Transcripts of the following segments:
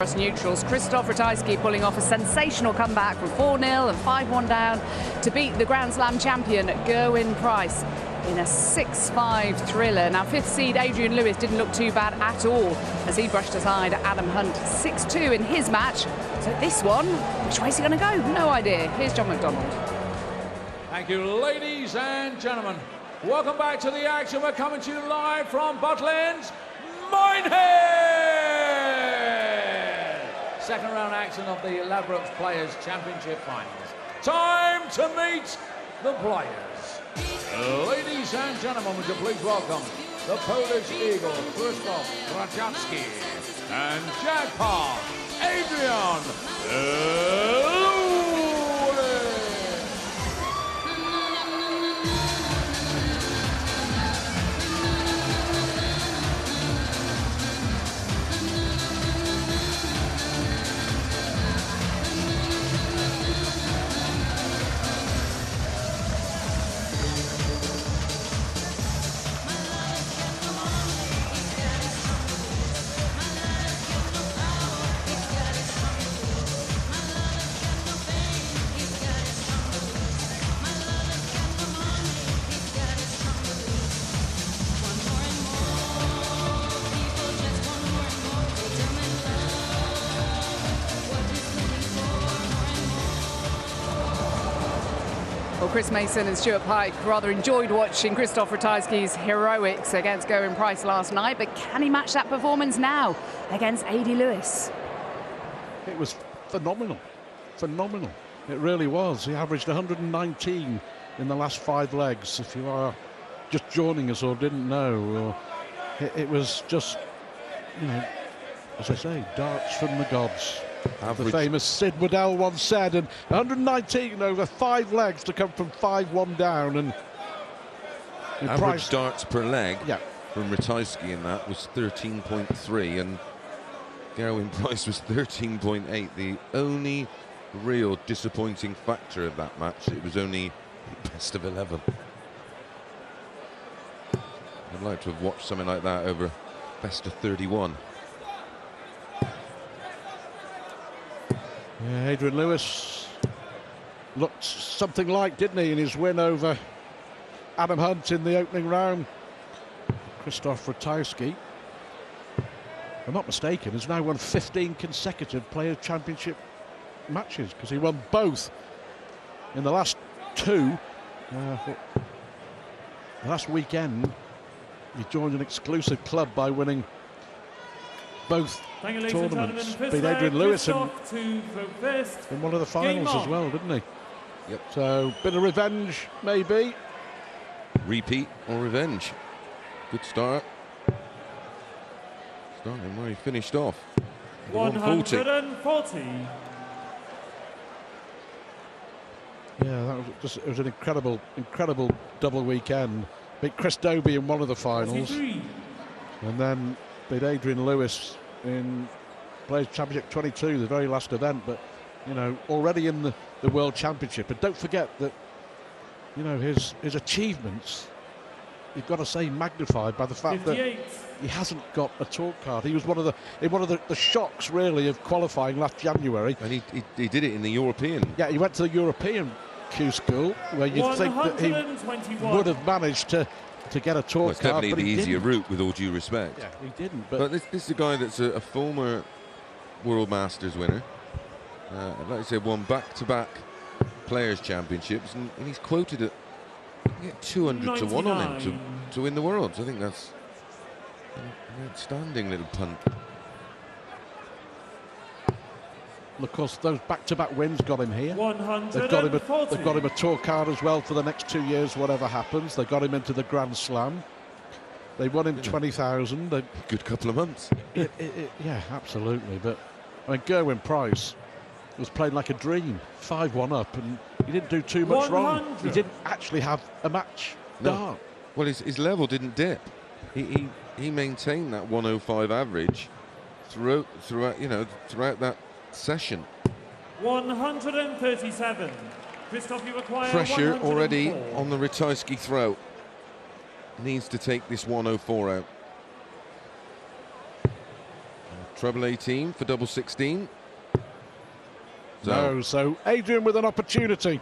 Across neutrals, Ratajski pulling off a sensational comeback from 4-0 and 5-1 down to beat the Grand Slam champion Gerwyn Price in a 6-5 thriller. Now, fifth seed Adrian Lewis didn't look too bad at all as he brushed aside Adam Hunt 6-2 in his match. So this one, which way's he going to go? No idea. Here's John McDonald. Thank you, ladies and gentlemen. Welcome back to the action. We're coming to you live from Butlins, Minehead. Second round action of the Ladbrokes Players Championship Finals. Time to meet the players. Ladies and gentlemen, would you please welcome the Polish Eagle, Ratajski, and Jackpot, Adrian Lewis. Well, Chris Mason and Stuart Pike rather enjoyed watching Krzysztof Ratajski's heroics against Gerwyn Price last night, but can he match that performance now against AD Lewis? It was phenomenal. Phenomenal. It really was. He averaged 119 in the last 5 legs. If you are just joining us or didn't know, it was just, you know, as I say, darts from the gods. Average. The famous Sid Waddell once said, and 119 over 5 legs to come from 5-1 down, and average Price, darts per leg yeah, from Ratajski in that was 13.3, and Gerwyn Price was 13.8. The only real disappointing factor of that match, it was only best of 11. I'd like to have watched something like that over best of 31. Yeah, Adrian Lewis looked something like, didn't he, in his win over Adam Hunt in the opening round. Krzysztof Ratajski, if I'm not mistaken, has now won 15 consecutive Players' Championship matches, because he won both in the last 2. Last weekend, he joined an exclusive club by winning both tournaments. Beat Adrian Lewis in one of the finals as well, didn't he? Yep. So, bit of revenge, maybe. Repeat or revenge. Good start. Starting where he finished off. 140. Yeah, that was just, it was an incredible double weekend. Beat Chris Dobie in one of the finals, 43. and then beat Adrian Lewis in Players' Championship 22, the very last event, but you know, already in the World Championship. And don't forget that, you know, his achievements, you've got to say, magnified by the fact 58. that he hasn't got a talk card. He was one of the shocks really of qualifying last January, And he did it in the European. Yeah, he went to the European Q school where you'd think that he would have managed to get a talk It's card, definitely but the he easier didn't. route, with all due respect. Yeah, he didn't. But this is a guy that's a former World Masters winner. Like I said, won back-to-back Players' Championships, and he's quoted at 200 to 1 on him to win the Worlds. I think that's an outstanding little punt. Of course, those back-to-back wins got him here. 140. They've got him a tour card as well for the next 2 years, whatever happens. They got him into the Grand Slam. They won him 20,000. Good couple of months. Yeah, absolutely. But I mean, Gerwyn Price was playing like a dream, 5-1 up, and he didn't do too much wrong. He didn't actually have a match dart. Well, his level didn't dip. He maintained that 105 average throughout that session. 137. Krzysztof, you require Pressure already 104. on the Ratajski throw. Needs to take this 104 out. treble 18 for double 16. No, so Adrian with an opportunity.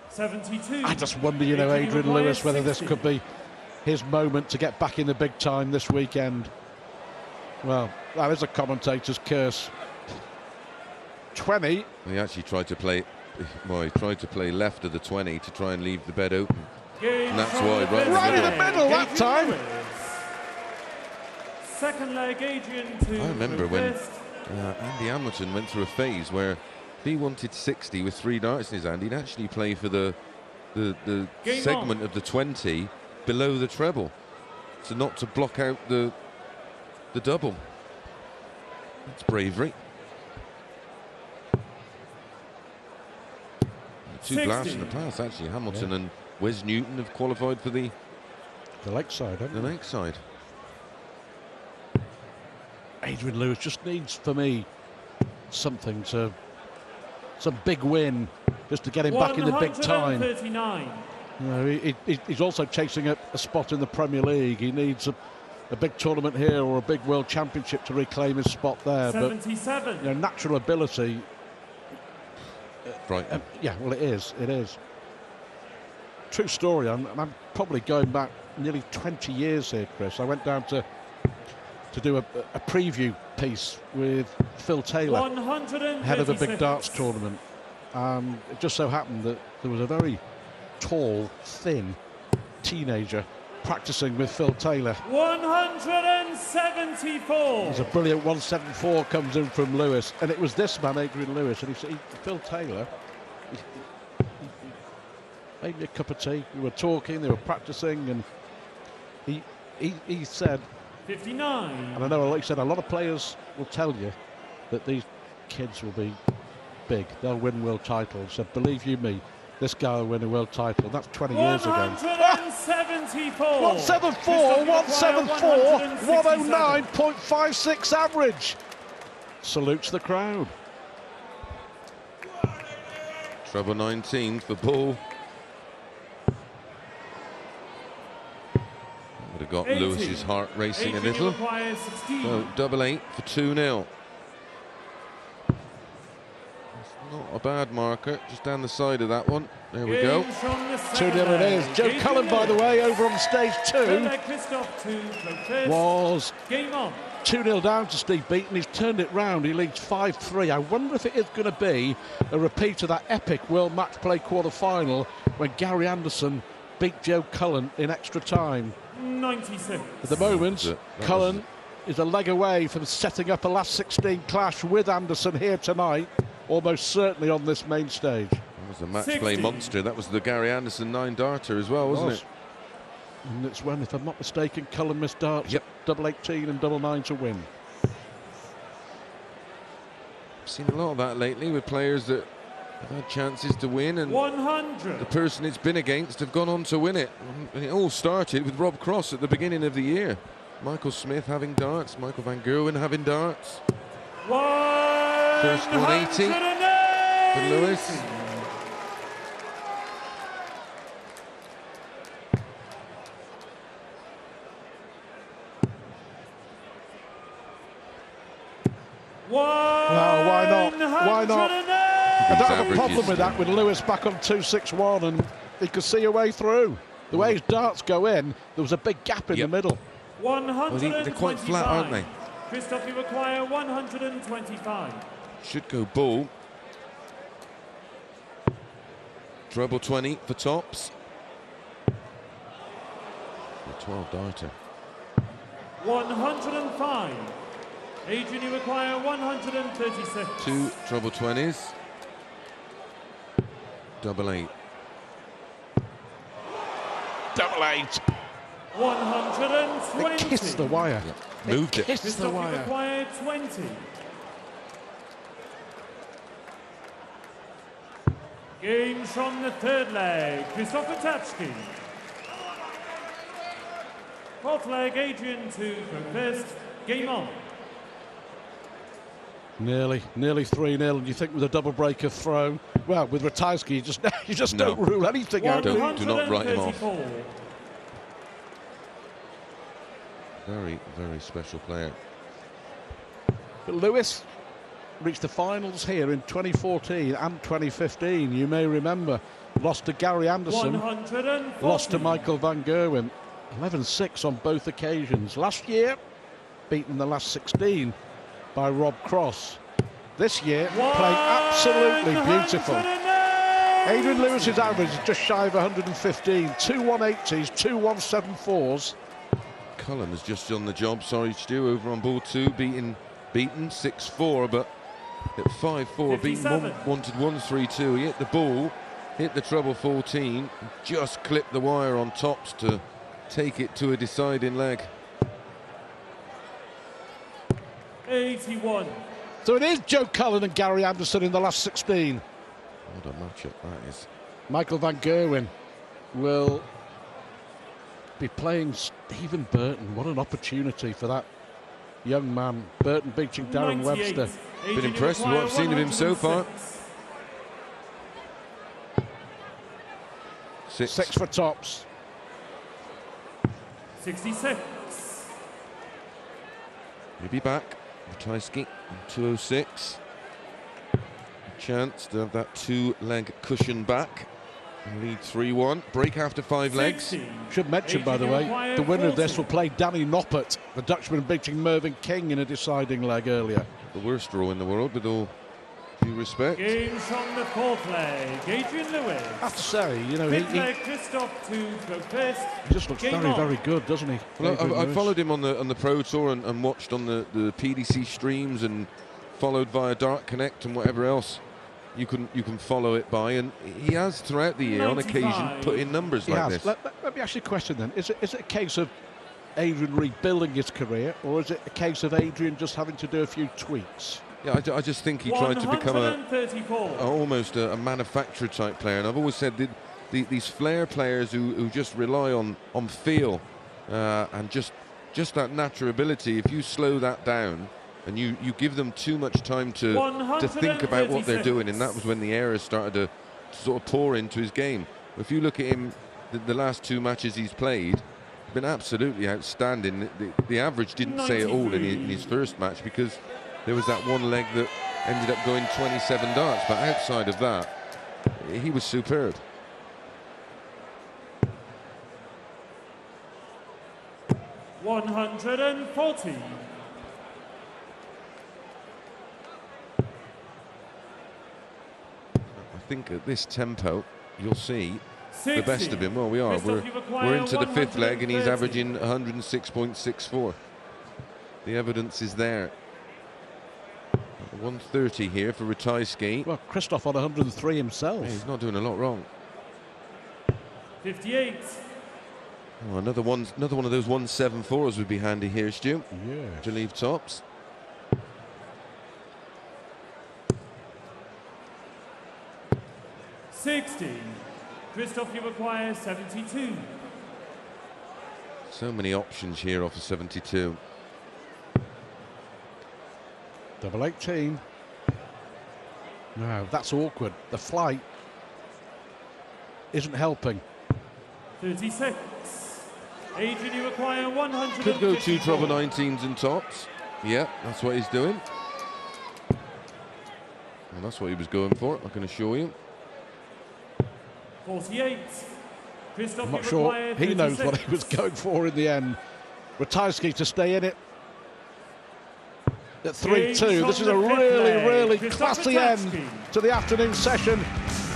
72. I just wonder, you know, Adrian Lewis, whether this could be his moment to get back in the big time this weekend. Well, that is a commentator's curse. 20. He actually tried to play, well, he tried to play left of the 20 to try and leave the bed open. And that's why, right in the middle that time. Second leg, Adrian to I remember when Andy Hamilton went through a phase where if he wanted 60 with 3 darts in his hand, he'd actually play for the segment of the 20 below the treble, so not to block out the double. That's bravery. Two blasts in the past, actually. Hamilton and Wes Newton have qualified for the lakeside, haven't they? The lakeside. Adrian Lewis just needs, for me, some big win just to get him back in the big time. You know, he's also chasing a spot in the Premier League. He needs a big tournament here or a big World Championship to reclaim his spot there. 77. But you know, natural ability. Right. Yeah, well, it is. It is. True story. I'm probably going back nearly 20 years here, Chris. I went down to do a preview piece with Phil Taylor, head of the big darts tournament. It just so happened that there was a very tall, thin teenager practicing with Phil Taylor. 174. There's a brilliant 174 comes in from Lewis, and it was this man, Adrian Lewis, and Phil Taylor, he made me a cup of tea. We were talking, they were practicing, and he said, 59. and I know, like you said, a lot of players will tell you that these kids will be big, they'll win world titles. So believe you me, this guy will win a world title. That's 20 years ago. 174. 174, 109.56 average. Salutes the crowd. Treble 19 for Bull. Would have got 80. Lewis's heart racing a little. So double 8 for 2-0. Not a bad marker, just down the side of that one. There we go. 2-0 it is. Joe Cullen, by the way, over on stage 2, was 2-0 down to Steve Beaton. He's turned it round. He leads 5-3. I wonder if it is going to be a repeat of that epic World Match Play quarter-final when Gary Anderson beat Joe Cullen in extra time. 96. At the moment, Cullen is a leg away from setting up a last 16 clash with Anderson here tonight, almost certainly on this main stage. That was a match play monster. That was the Gary Anderson 9-darter as well, wasn't it? And it's when, if I'm not mistaken, Cullen missed darts. Yep. Double 18 and double 9 to win. I've seen a lot of that lately with players that have had chances to win, and 100. the person it's been against have gone on to win it. And it all started with Rob Cross at the beginning of the year. Michael Smith having darts, Michael Van Gerwen having darts. First 180 for Lewis. Well, why not? Why not? I don't have a problem with that, with Lewis back on 261, and he could see a way through. The way his darts go in, there was a big gap in the middle. 125. Well, they're quite flat, aren't they? Christoph, you require 125. Should go Bull. Treble 20 for tops. The 12-darter. 105. Adrian, you require 136. 2 treble 20s. Double 8. Double 8. 120. It kissed the wire. Yeah. Moved it. Kissed the Christoph, you wire. require 20. Games from the third leg. Christoph Ratajski. Fourth leg, Adrian to go first. Game on. Nearly 3-0, and you think with a double breaker throw, well, with Ratajski, you just No. don't rule anything out. Do not write him off. 134. Very, very special player. But Lewis reached the finals here in 2014 and 2015. You may remember, lost to Gary Anderson, 140. lost to Michael van Gerwen, 11-6 on both occasions. Last year, beaten the last 16 by Rob Cross. This year, playing absolutely beautiful. Adrian Lewis's average is just shy of 115, 2 180s, 2 174s. Cullen has just done the job, sorry Stu, over on board 2, beaten 6-4, but at 5-4, beaten, wanted 1-3-2. He hit the ball, hit the treble 14, just clipped the wire on tops to take it to a deciding leg. 81. So it is Joe Cullen and Gary Anderson in the last 16. What a matchup that is. Michael van Gerwen will be playing Stephen Burton. What an opportunity for that young man. Burton beating Darren Webster. Been impressed with what I've seen of him so far. 6 for tops. 66. He'll be back. Ratajski on 206. Chance to have that 2-leg cushion back and lead 3-1. Break after 5 legs. Should mention, by the way, the winner of this will play Danny Noppert, the Dutchman beating Mervyn King in a deciding leg earlier. The worst draw in the world, with all due respect. Games from the 4th leg. Adrian Lewis. I have to say, you know, he Christoph to go first. just looks very, very good, doesn't he? Well, I followed him on the Pro Tour and watched on the PDC streams and followed via Dart Connect and whatever else you can follow it by, and he has throughout the year 95. On occasion put in numbers like this. Let me ask you a question then. Is it a case of Adrian rebuilding his career, or is it a case of Adrian just having to do a few tweaks? Yeah, I just think he tried to become almost a manufacturer type player, and I've always said that these flair players who just rely on feel and just that natural ability, if you slow that down and you give them too much time to think about what they're doing, and that was when the errors started to sort of pour into his game. If you look at him, the last 2 matches he's played, been absolutely outstanding. The average didn't say it all in his first match, because there was that 1 leg that ended up going 27 darts, but outside of that, he was superb. $140. I think at this tempo, you'll see the best of him. Well, we are. We're into the 5th leg, and he's averaging 106.64. The evidence is there. 130 here for Ratajski. Well, Christoph on 103 himself. Yeah, he's not doing a lot wrong. 58. Oh, another one of those 174s would be handy here, Stu. Yeah. To leave tops. $60. Christoph, you require 72. So many options here off of 72. Double 18. No, that's awkward. The flight isn't helping. 36. Adrian, you require 100. Could go 2 treble 19s and tops. Yeah, that's what he's doing. And that's what he was going for, I can assure you. 48. Christoph, I'm not sure he knows what he was going for in the end. Ratajski to stay in it at 3-2. This is a really classy end to the afternoon session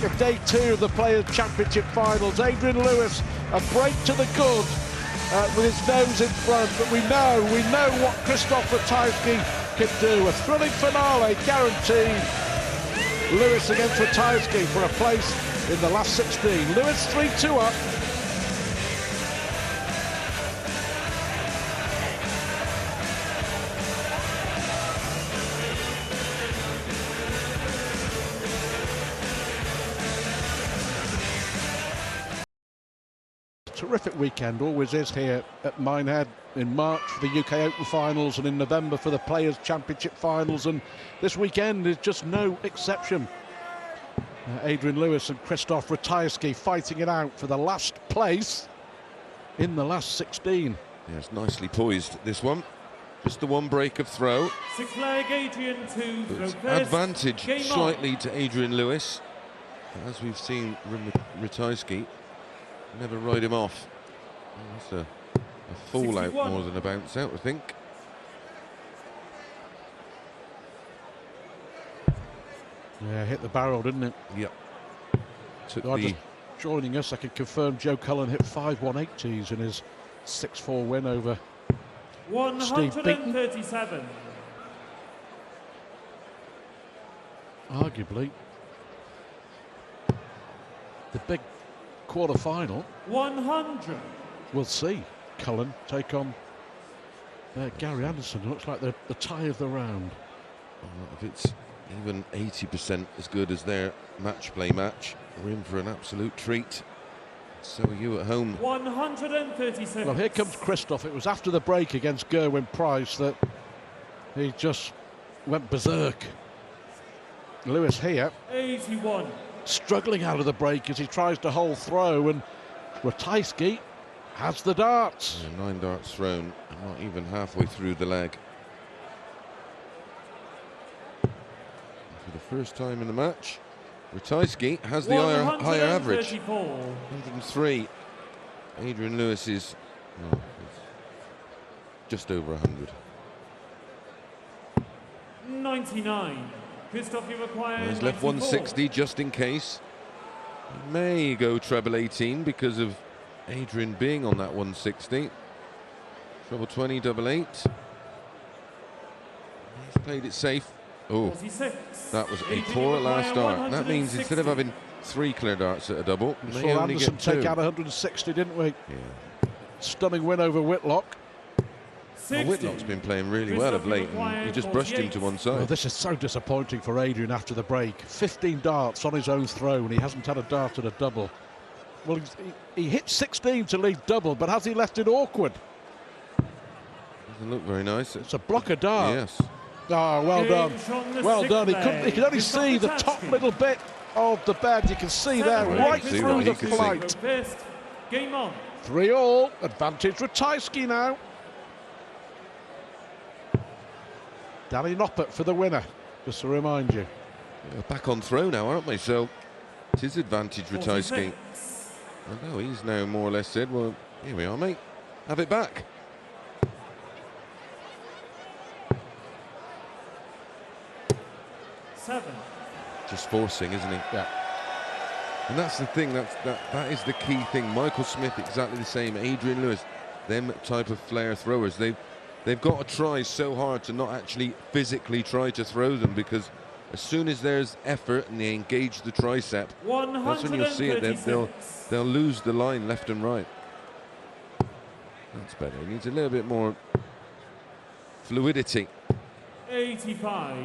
of day 2 of the Players' Championship Finals. Adrian Lewis, a break to the good with his nose in front, but we know what Christoph Ratajski can do. A thrilling finale guaranteed. Lewis against Ratajski for a place in the last 16. Lewis 3-2 up. Terrific weekend, always is here at Minehead. In March for the UK Open Finals, and in November for the Players' Championship Finals, and this weekend is just no exception. Adrian Lewis and Christoph Ratajski fighting it out for the last place in the last 16. Yeah, it's nicely poised, this one. Just the one break of throw. Sixth leg, Adrian 2, throw first. Advantage Game slightly to Adrian Lewis. As we've seen, Ratajski never ride him off. That's a fallout 61. more than a bounce out, I think. Yeah, hit the barrel, didn't it? Yep. Took Just joining us, I can confirm Joe Cullen hit 5 180s in his 6-4 win over Steve Beaton. 137. Arguably the big quarter-final. 100. We'll see Cullen take on Gary Anderson. Looks like the tie of the round. If it's even 80% as good as their match play match, we're in for an absolute treat. So are you at home. 136. Well, here comes Christoph. It was after the break against Gerwyn Price that he just went berserk. Lewis here 81. struggling out of the break as he tries to hold throw, and Ratajski has the darts. Yeah, 9 darts thrown, and not even halfway through the leg. For the first time in the match, Ratajski has the higher average. 103. Adrian Lewis is just over 100. 99. Christoph, you require. Well, he's left 160 just in case. He may go treble 18 because of Adrian being on that 160. Treble 20, double 8. He's played it safe. Oh, 46. that was a poor last dart. That means instead of having 3 clear darts at a double, We may saw only Anderson get 2. take out 160, didn't we? Yeah. Stunning win over Whitlock. Well, Whitlock's been playing really well of late, and he just brushed him to one Well, side. this is so disappointing for Adrian after the break. 15 darts on his own throw, and he hasn't had a dart at a double. Well, he hit 16 to lead double, but has he left it awkward? Doesn't look very nice. It's a blocker dart. Yes. Oh, well done. Well done. He could only see the top Ratajski. little bit of the bed. You can see there, Seven. right See through what the he can see. flight. First. Game on. 3-all. Advantage Ratajski now. Danny Noppert for the winner, just to remind you. We're back on throw now, aren't we? So it is advantage Ratajski. 46. I know he's now more or less said, well, here we are, mate. Have it back. Seven. Just forcing, isn't he? Yeah. And that's the thing, that is the key thing. Michael Smith, exactly the same. Adrian Lewis, them type of flair throwers. They've got to try so hard to not actually physically try to throw them, because as soon as there's effort and they engage the tricep, that's when you'll see it. They'll lose the line left and right. That's better. He needs a little bit more fluidity. 85.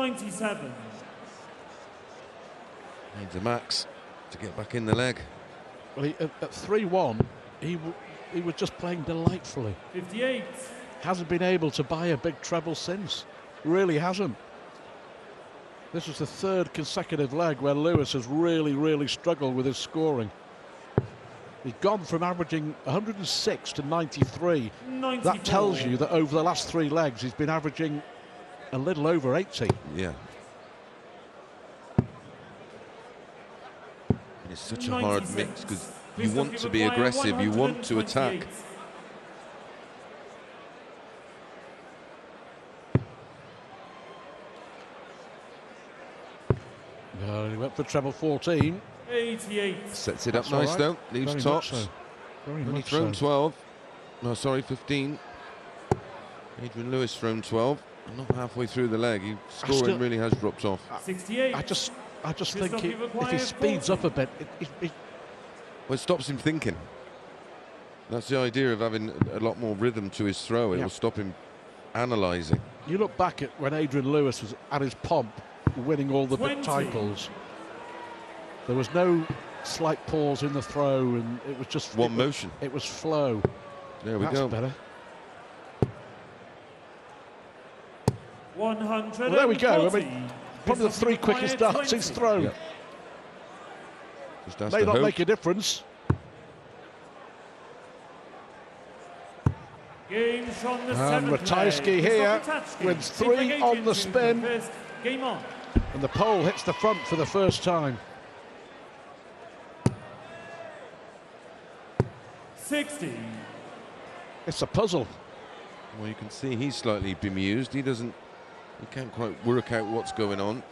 Needs Needs a max to get back in the leg. Well, at 3-1, he was just playing delightfully. 58. Hasn't been able to buy a big treble since. Really hasn't. This is the 3rd consecutive leg where Lewis has really struggled with his scoring. He's gone from averaging 106 to 93. 94. That tells you that over the last 3 legs, he's been averaging a little over 80. Yeah. It's such a hard 96. mix because you Christoph, want to be require aggressive, you want to attack. 128. He went for treble 14. 88. Sets it up That's all nice right. though, leaves Very tops. much so. Very Only much thrown so. 12. No, sorry, 15. Adrian Lewis thrown 12. Not halfway through the leg. His scoring really has dropped off. 68. I just think Christoph, you if require he speeds 40. up a bit, Well, it stops him thinking. That's the idea of having a lot more rhythm to his throw. It Yeah. will stop him analysing. you look back at when Adrian Lewis was at his pomp, winning all the 20. big titles. There was no slight pause in the throw, and it was just One motion. It was flow. There we That's go. better. 140. Well, there we go. I mean, probably the 3 quickest darts he's thrown. Yep. Just has May to not hope. make a difference. Game from the And 7th Ratajski leg. here Ratajski wins 3 on the spin. First game on. And the pole hits the front for the first time. 60. It's a puzzle. Well, you can see he's slightly bemused. He can't quite work out what's going on.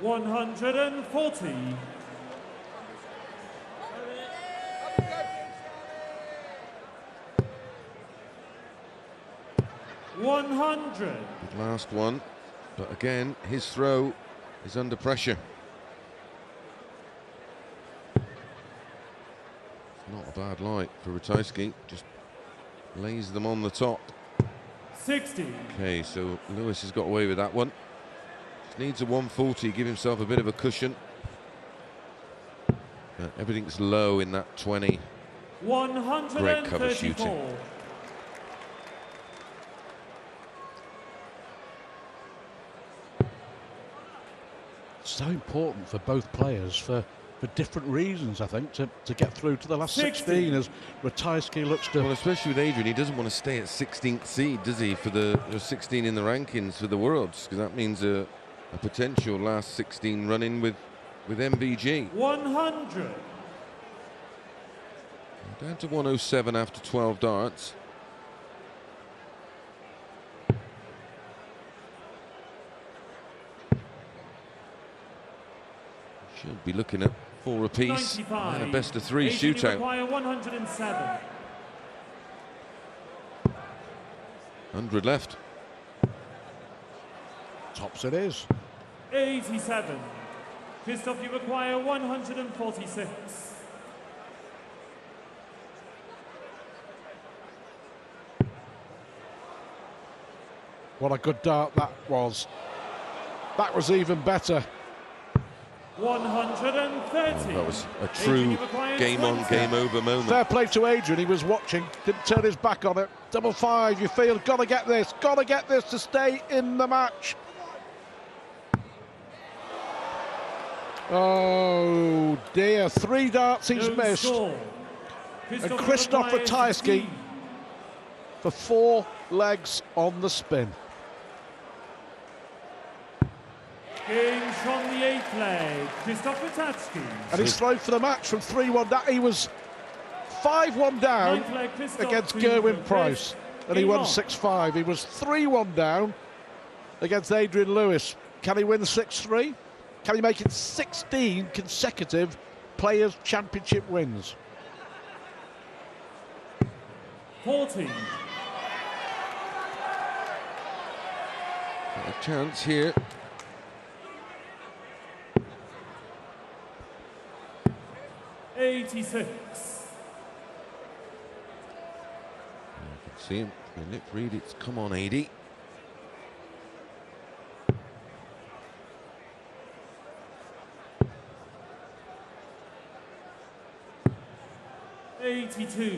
$140. 100. Last one, but again, his throw is under pressure. Not a bad light for Ratajski, just lays them on the top. 60. Okay, so Lewis has got away with that one. Just needs a 140, give himself a bit of a cushion. But everything's low in that 20. 134. Great cover shooting. So important for both players for different reasons, I think, to get through to the last 16 as Ratajski looks to... Well, especially with Adrian, he doesn't want to stay at 16th seed, does he, for the 16 in the rankings for the Worlds, because that means a potential last 16 run-in with MVG. 100. Down to 107 after 12 darts. Should be looking at 4 apiece and a best of 3 shootout. 107. 100 left. Tops it is. 87. Christoph, you require 146. What a good dart that was. That was even better. 130. That was a true game-on, game-over moment. Fair play to Adrian, he was watching, didn't turn his back on it. 5-5, you feel, got to get this to stay in the match. Oh dear, 3 darts he's missed. And Christoph Ratajski for 4 legs on the spin. Game from the 8th leg, Christoph Ratajski. And he's thrown for the match from 3-1 down. He was 5-1 down against Gerwin Price, and he won 6-5. He was 3-1 down against Adrian Lewis. Can he win 6-3? Can he make it 16 consecutive Players' Championship wins? 40. A chance here. 86. You can see him, lip read, it's come on 80. You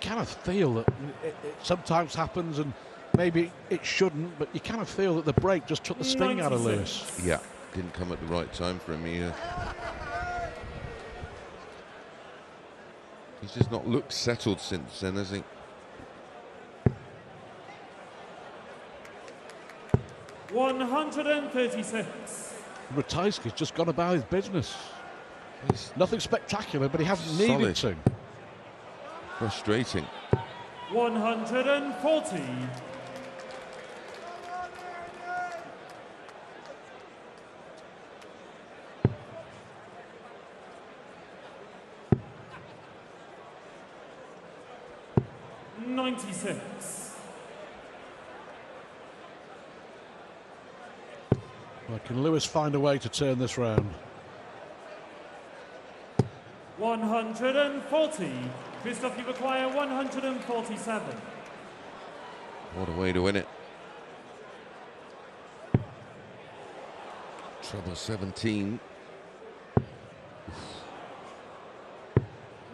kind of feel that it sometimes happens, and maybe it shouldn't, but you kind of feel that the break just took the sting out of Lewis. Yeah, didn't come at the right time for him either. He's just not looked settled since then, has he? $136. Ratajski's just gone about his business. He's Nothing spectacular, but he hasn't needed to. frustrating. 140. $96. Well, can Lewis find a way to turn this round? 140. Christoph, you require 147. What a way to win it. Trouble 17.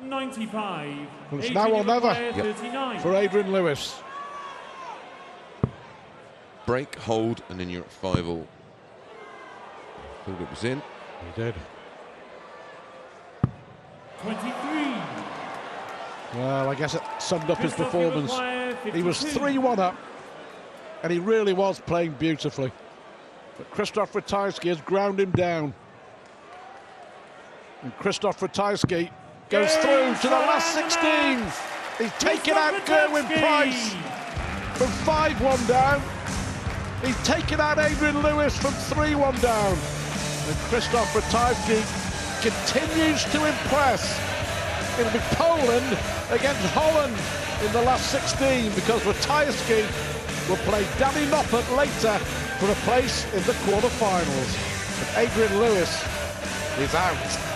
95. Well, it's now or never 39. for Adrian Lewis. Break, hold, and then you're at 5-all. Thought it was in. He did. 23. Well, I guess it summed up his Christoph performance. Maguire, He was 52. 3-1 up, and he really was playing beautifully. But Christoph Ratajski has ground him down. And Christoph Ratajski goes through to the last 16. He's taken out Gerwyn Price from 5-1 down. He's taken out Adrian Lewis from 3-1 down. And Christoph Ratajski continues to impress. It'll be Poland against Holland in the last 16 because Ratajski will play Danny Noppert later for a place in the quarterfinals. But Adrian Lewis is out.